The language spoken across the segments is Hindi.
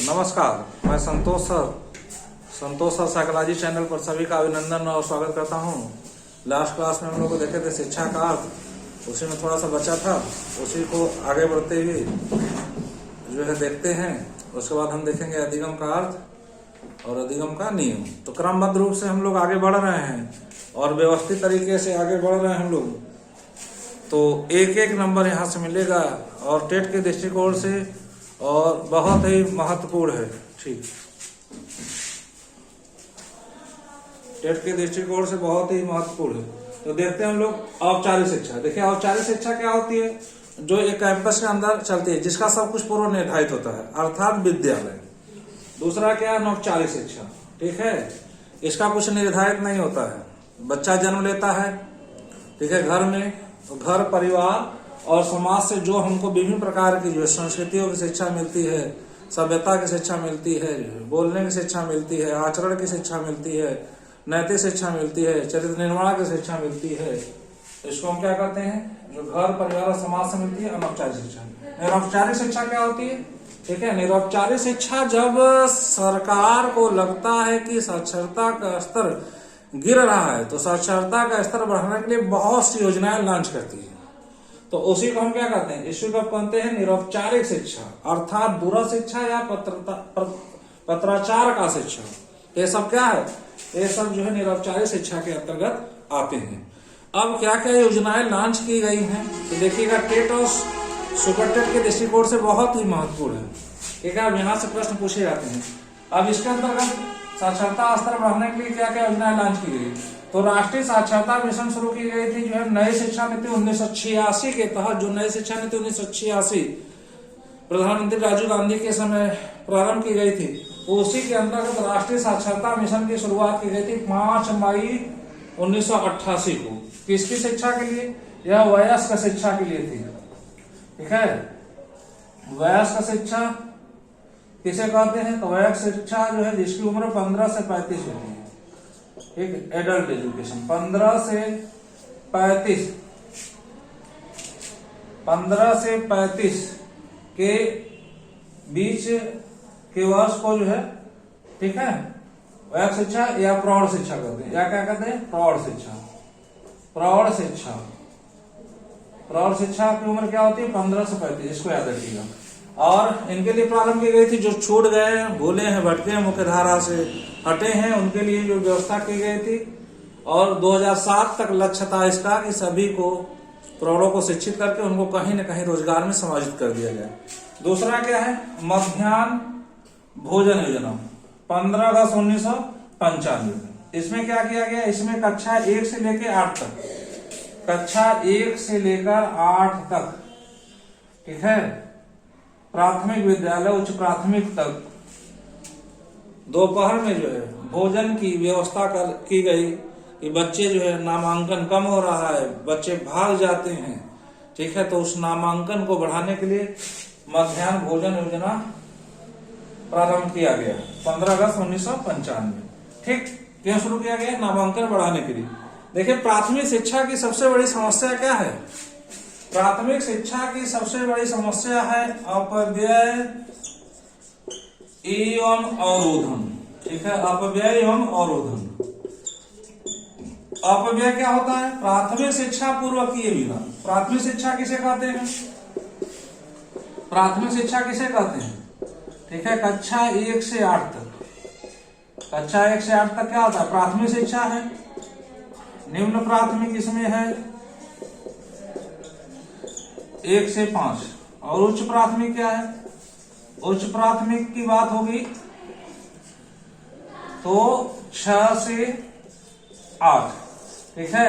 नमस्कार, मैं संतोष सर साइकोलॉजी चैनल पर सभी का अभिनंदन और स्वागत करता हूं। लास्ट क्लास में हम लोग देखे थे शिक्षा का अर्थ, उसी में थोड़ा सा बचा था, उसी को आगे बढ़ते हुए जो है देखते हैं। उसके बाद हम देखेंगे अधिगम का अर्थ और अधिगम का नियम। तो क्रमबद्ध रूप से हम लोग आगे बढ़ रहे हैं और व्यवस्थित तरीके से आगे बढ़ रहे हैं हम लोग। तो एक एक नंबर यहाँ से मिलेगा और टेट के दृष्टिकोण से और बहुत ही महत्वपूर्ण है। ठीक, टेट के दृष्टिकोण से बहुत ही महत्वपूर्ण है। तो देखते हैं हम लोग औपचारिक शिक्षा। देखिए, औपचारिक शिक्षा क्या होती है? जो एक कैंपस के अंदर चलती है, जिसका सब कुछ पूर्व निर्धारित होता है, अर्थात विद्यालय। दूसरा क्या है? अनौपचारिक शिक्षा। ठीक है, इसका कुछ निर्धारित नहीं होता है, बच्चा जन्म लेता है, ठीक है, घर में, घर परिवार और समाज से जो हमको विभिन्न प्रकार की जो संस्कृतियों की शिक्षा मिलती है, सभ्यता की शिक्षा मिलती है, बोलने की शिक्षा मिलती है, आचरण की शिक्षा मिलती है, नैतिक शिक्षा मिलती है, चरित्र निर्माण की शिक्षा मिलती है, इसको हम क्या कहते हैं? जो घर परिवार और समाज से मिलती है, अनौपचारिक शिक्षा। निरौपचारिक शिक्षा क्या होती है? ठीक है, निरौपचारिक शिक्षा जब सरकार को लगता है कि साक्षरता का स्तर गिर रहा है, तो साक्षरता का स्तर बढ़ाने के लिए बहुत सी योजनाएं लॉन्च करती है। तो उसी को हम क्या कहते हैं? इसी को कहते हैं निरौपचारिक शिक्षा, अर्थात दूरस्थ शिक्षा या पत्राचार का शिक्षा। ये सब क्या है? ये सब जो है निरौपचारिक शिक्षा के अंतर्गत आते हैं। अब क्या क्या योजनाएं लॉन्च की गई हैं, तो देखिएगा, टेट और सुपर टेट के दृष्टिकोण से बहुत ही महत्वपूर्ण है। ठीक है, अब यहाँ से प्रश्न पूछे जाते हैं। अब इसके अंतर्गत साक्षरता स्तर बढ़ाने के लिए क्या क्या योजनाएं लॉन्च की गई? तो राष्ट्रीय साक्षरता मिशन शुरू की गई थी, जो है नई शिक्षा नीति 1986 के तहत। जो नई शिक्षा नीति 1986 प्रधानमंत्री राजीव गांधी के समय प्रारंभ की गई थी, उसी के अंतर्गत राष्ट्रीय साक्षरता मिशन की शुरुआत की गई थी 5 मई 1988 को। किसकी शिक्षा के लिए? यह वयस्क शिक्षा के लिए थी। ठीक है, वयस्क शिक्षा किसे कहते हैं? तो वयस्क शिक्षा जो है जिसकी उम्र 15 से 35 होती है। एक एडल्ट एजुकेशन 15 से 35 के बीच के वर्ष को जो है, ठीक है, वयस्क शिक्षा या प्रौढ़ शिक्षा कहते हैं, या क्या कहते हैं? प्रौढ़ शिक्षा। प्रौढ़ शिक्षा की उम्र क्या होती है? 15 से 35, इसको याद रखिएगा। और इनके लिए प्रारंभ की गई थी, जो छूट गए हैं, भूले हैं, भटके हैं, मुख्य धारा से हटे हैं, उनके लिए जो व्यवस्था की गई थी। और 2007 तक लक्ष्य था इसका कि सभी को, प्रौढ़ों को शिक्षित करके उनको कहीं न कहीं रोजगार में समाहित कर दिया जाए। दूसरा क्या है? मध्याह्न भोजन योजना 15 अगस्त 1995। इसमें क्या किया गया? इसमें कक्षा 1 से लेकर 8 तक, कक्षा 1 से लेकर 8 तक, ठीक है, प्राथमिक विद्यालय, उच्च प्राथमिक तक दोपहर में जो है भोजन की व्यवस्था की गई कि बच्चे जो है, नामांकन कम हो रहा है, बच्चे भाग जाते हैं, ठीक है, तो उस नामांकन को बढ़ाने के लिए मध्याह्न भोजन योजना प्रारंभ किया गया 15 अगस्त 1995। ठीक, क्यों शुरू किया गया? नामांकन बढ़ाने के लिए। देखिए, प्राथमिक शिक्षा की सबसे बड़ी समस्या क्या है? प्राथमिक शिक्षा की सबसे बड़ी समस्या है अपव्यय एवं अवरोधन। ठीक है, अपव्यय एवं अवरोधन। अपव्यय क्या होता है? प्राथमिक शिक्षा पूर्व किए बिना। प्राथमिक शिक्षा किसे कहते हैं? प्राथमिक शिक्षा किसे कहते हैं? ठीक है, कक्षा 1 से 8 तक। कक्षा 1 से 8 तक क्या होता है? प्राथमिक शिक्षा है। निम्न प्राथमिक इसमें है 1 से 5। और उच्च प्राथमिक क्या है? उच्च प्राथमिक की बात होगी तो 6 से 8। ठीक है,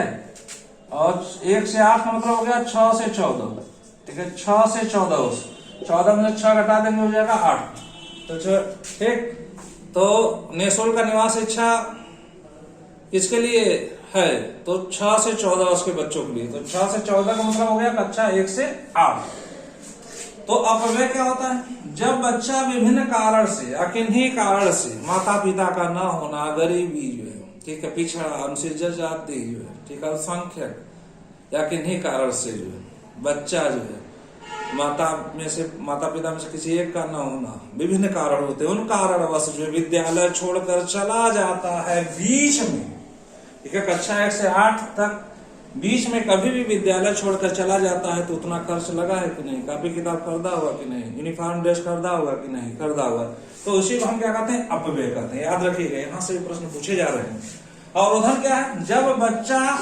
और 1 से 8 का मतलब हो गया 6 से 14। ठीक है, 6 से 14 में 6 घटा देंगे, हो जाएगा 8। तो ठीक, तो निःशुल्क निवास शिक्षा किसके लिए है? तो 6 से 14 उसके बच्चों के लिए। तो 6 से 14 का मतलब हो गया कक्षा 1 से 8। तो अपव्यय क्या होता है? जब बच्चा विभिन्न कारण से या किन्हीं कारण से, माता पिता का न होना, गरीबी जो है, ठीक है, पिछड़ा, अनुसूचित जाति जो है, ठीक है, अल्पसंख्यक, या किन्हीं कारण से जो है बच्चा जो है माता पिता में से किसी एक का न होना, विभिन्न कारण होते हैं, उन कारणवश जो विद्यालय छोड़कर चला जाता है बीच में, ठीक है, कक्षा 1 से 8 तक बीच में कभी भी विद्यालय छोड़कर चला जाता है तो उतना खर्च लगा है कि नहीं, कॉपी किताब खरीदा हुआ कि नहीं, यूनिफॉर्म ड्रेस खरीदा हुआ कि नहीं, खरीदा हुआ, तो उसी को हम क्या कहते हैं, अपव्यय कहते हैं। याद रखिएगा, यहाँ से भी प्रश्न पूछे जा रहे हैं। और उधर क्या है, जब बच्चा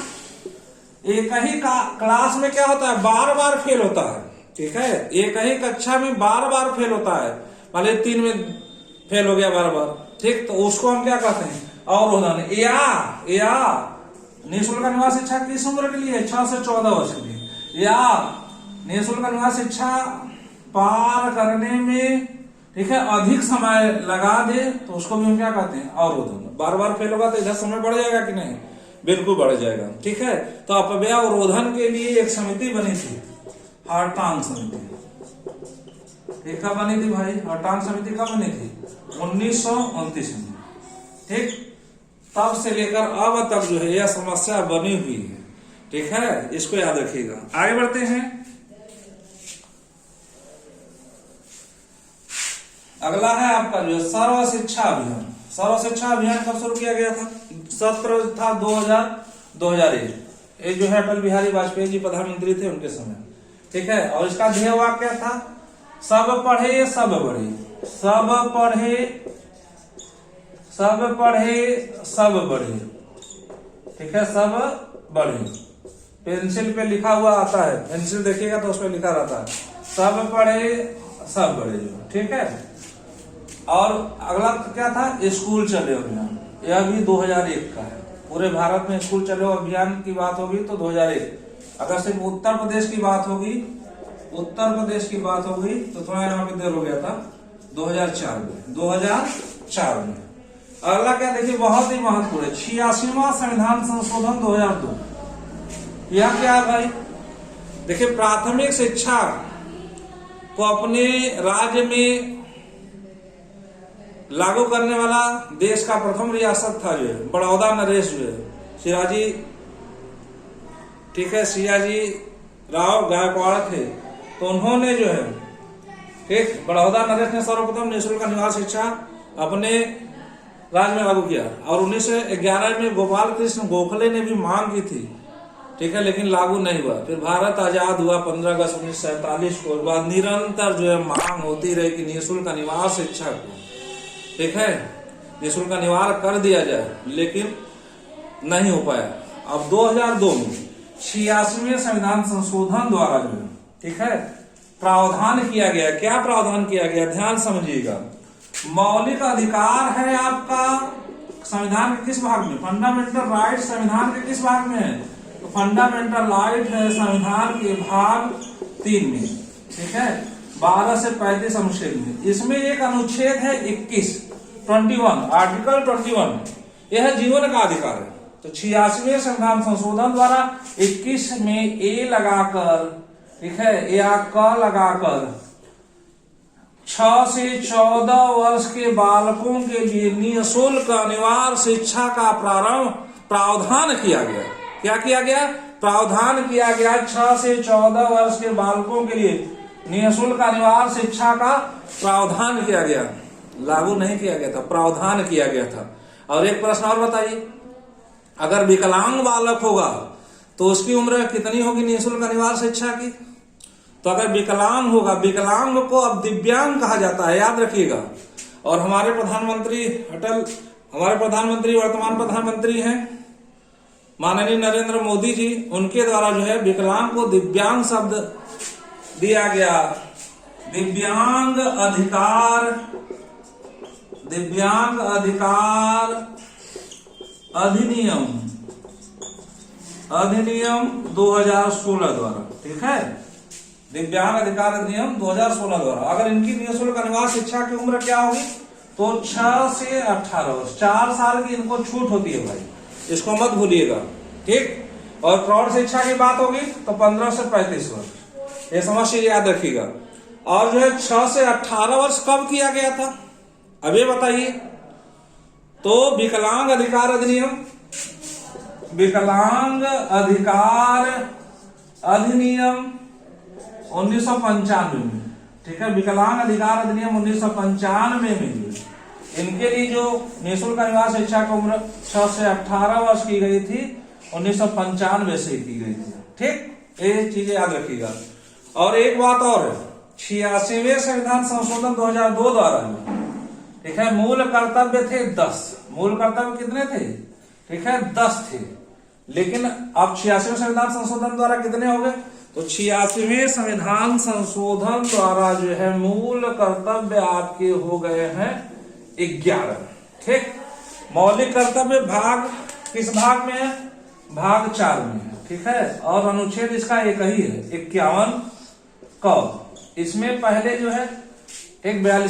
एक ही क्लास में क्या होता है, बार बार फेल होता है, ठीक है, एक ही कक्षा में बार बार फेल होता है, मान लीजिए 3 में फेल हो गया बार बार, ठीक, तो उसको हम क्या कहते हैं, अवरोधन। या निःशुल्क निवास शिक्षा किस उम्र के लिए, 6 से 14 वर्ष के लिए, या निःशुल्क निवास शिक्षा पार करने में, ठीक है, अधिक समय लगा दे तो उसको भी हम क्या कहते हैं, अवरोधन। बार बार फेल होगा तो इधर समय बढ़ जाएगा कि नहीं, बिल्कुल बढ़ जाएगा, ठीक है। तो अपव्यय अवरोधन के लिए एक समिति बनी थी, हर्टांग समिति। कब बनी थी भाई, हर्टांग समिति कब बनी थी, 1929 में, ठीक। तब से लेकर अब तक जो है यह समस्या बनी हुई है, ठीक है, इसको याद रखिएगा। आगे बढ़ते हैं। अगला है आपका जो सर्व शिक्षा अभियान। सर्व शिक्षा अभियान कब शुरू किया गया था, सत्र था 2001। ये जो है अटल बिहारी वाजपेयी जी प्रधानमंत्री थे उनके समय, ठीक है। और इसका ध्येय वाक्य क्या था, सब पढ़े सब बढ़े, सब पढ़े सब बढ़े, ठीक है, सब बढ़े। पेंसिल पे लिखा हुआ आता है, पेंसिल देखिएगा तो उसमें लिखा रहता है सब पढ़े सब बढ़े, ठीक है। और अगला क्या था, स्कूल चले अभियान, यह भी 2001 का है। पूरे भारत में स्कूल चलो अभियान की बात होगी तो 2001। अगर सिर्फ उत्तर प्रदेश की बात होगी तो थोड़ा यहाँ पे देर हो गया था, 2004 में। अगला क्या देखिए, बहुत ही महत्वपूर्ण है, 86वां संविधान संशोधन 2002। यह क्या है भाई, देखिए प्राथमिक शिक्षा को अपने राज्य में लागू करने वाला देश का प्रथम रियासत था जो है बड़ौदा नरेश जो है सियाजी, ठीक है, सियाजी राव गायकवाड़ थे, तो उन्होंने जो है, ठीक, बड़ौदा नरेश ने सर्वप्रथम निःशुल्क निवास शिक्षा अपने राज्य में लागू किया। और 1911 में गोपाल कृष्ण गोखले ने भी मांग की थी, ठीक है, लेकिन लागू नहीं हुआ। फिर भारत आजाद हुआ 15 अगस्त 1947 को, बाद निरंतर जो है मांग होती रही कि निःशुल्क निवास शिक्षा को, ठीक है, निःशुल्क निवार कर दिया जाए, लेकिन नहीं हो पाया। अब 2002 में 86वें संविधान संशोधन द्वारा जो है, ठीक है, प्रावधान किया गया। क्या प्रावधान किया गया, ध्यान समझिएगा। मौलिक अधिकार है आपका संविधान के किस भाग में, फंडामेंटल राइट संविधान के किस भाग में है, तो फंडामेंटल राइट है संविधान के भाग 3 में, ठीक है, 12 से 35 अनुच्छेद में। इसमें एक अनुच्छेद है 21 आर्टिकल 21, यह जीवन का अधिकार है। तो 86वें संविधान संशोधन द्वारा 21 में ए लगाकर, ठीक है, या क लगाकर 6 से 14 वर्ष के बालकों के लिए निःशुल्क अनिवार्य शिक्षा का प्रावधान किया गया। क्या किया गया, प्रावधान किया गया। 6 से 14 वर्ष के बालकों के लिए निःशुल्क अनिवार्य शिक्षा का प्रावधान किया गया, लागू नहीं किया गया था, प्रावधान किया गया था। और एक प्रश्न और बताइए, अगर विकलांग बालक होगा तो उसकी उम्र कितनी होगी निःशुल्क अनिवार्य शिक्षा की, तो अगर विकलांग होगा, विकलांग को अब दिव्यांग कहा जाता है, याद रखिएगा। और हमारे प्रधानमंत्री वर्तमान प्रधानमंत्री हैं माननीय नरेंद्र मोदी जी, उनके द्वारा जो है विकलांग को दिव्यांग शब्द दिया गया। दिव्यांग अधिकार अधिनियम 2016 द्वारा, ठीक है, दिव्यांग अधिकार अधिनियम 2016 द्वारा अगर इनकी निःशुल्क अनिवार्य शिक्षा की उम्र क्या होगी, तो 6 से 18 वर्ष, 4 साल की इनको छूट होती है भाई, इसको मत भूलिएगा, ठीक। और प्रौढ़ शिक्षा की बात होगी तो 15 से 35 वर्ष, ये समझ याद रखिएगा। और जो है 6 से 18 वर्ष कब किया गया था, अब ये बताइए। तो विकलांग अधिकार अधिनियम 1995 में, ठीक है। विकलांग अधिकार अधिनियम 1995 में जो इनके लिए जो निःशुल्क अनिवार्य शिक्षा की उम्र 6 से 18 वर्ष की गई थी, 1995 से की गई थी, ठीक। ये चीजें याद रखिएगा। और एक बात और है, 86वें संविधान संशोधन 2002 द्वारा में, ठीक है, मूल कर्तव्य थे 10। मूल कर्तव्य कितने थे? ठीक है, 10 थे। लेकिन अब 86वें संविधान संशोधन द्वारा कितने हो गए? तो 86वें संविधान संशोधन द्वारा जो है मूल कर्तव्य आपके हो गए हैं 11, ठीक। मौलिक कर्तव्य भाग किस भाग में है? भाग 4 में है, ठीक है। और अनुच्छेद इसका एक ही है, 51 क। इसमें पहले जो है एक 42